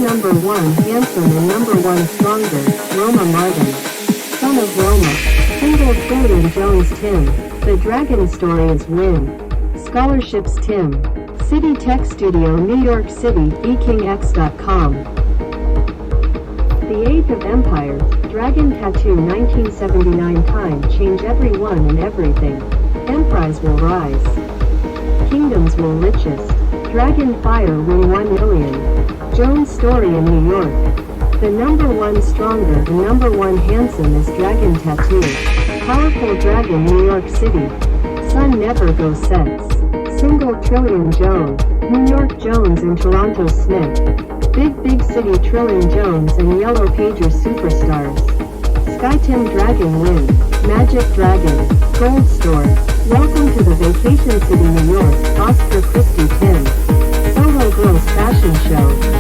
number 1 handsome and number 1 stronger, Roma Martin. Son of Roma. Single trillion Jones Tim. The Dragon Story is win. Scholarships Tim. City Tech Studio New York City, BKingX.com. The Age of Empires, Dragon Tattoo 1979 Time change everyone and everything. Empires will rise. Kingdoms will richest. Dragon Fire win 1 million. Jones Story in New York. The number 1 stronger, the number 1 handsome is Dragon Tattoo. Powerful Dragon New York City. Sun never goes sets. Single trillion Joan. New York Jones and Toronto Smith. Big City Trillion Jones and Yellow Pager Superstars. Sky Tim Dragon win. Magic Dragon. Gold Store. Welcome to the Vacation City New York, Oscar Chrystie Tim. Solo Girls Fashion Show.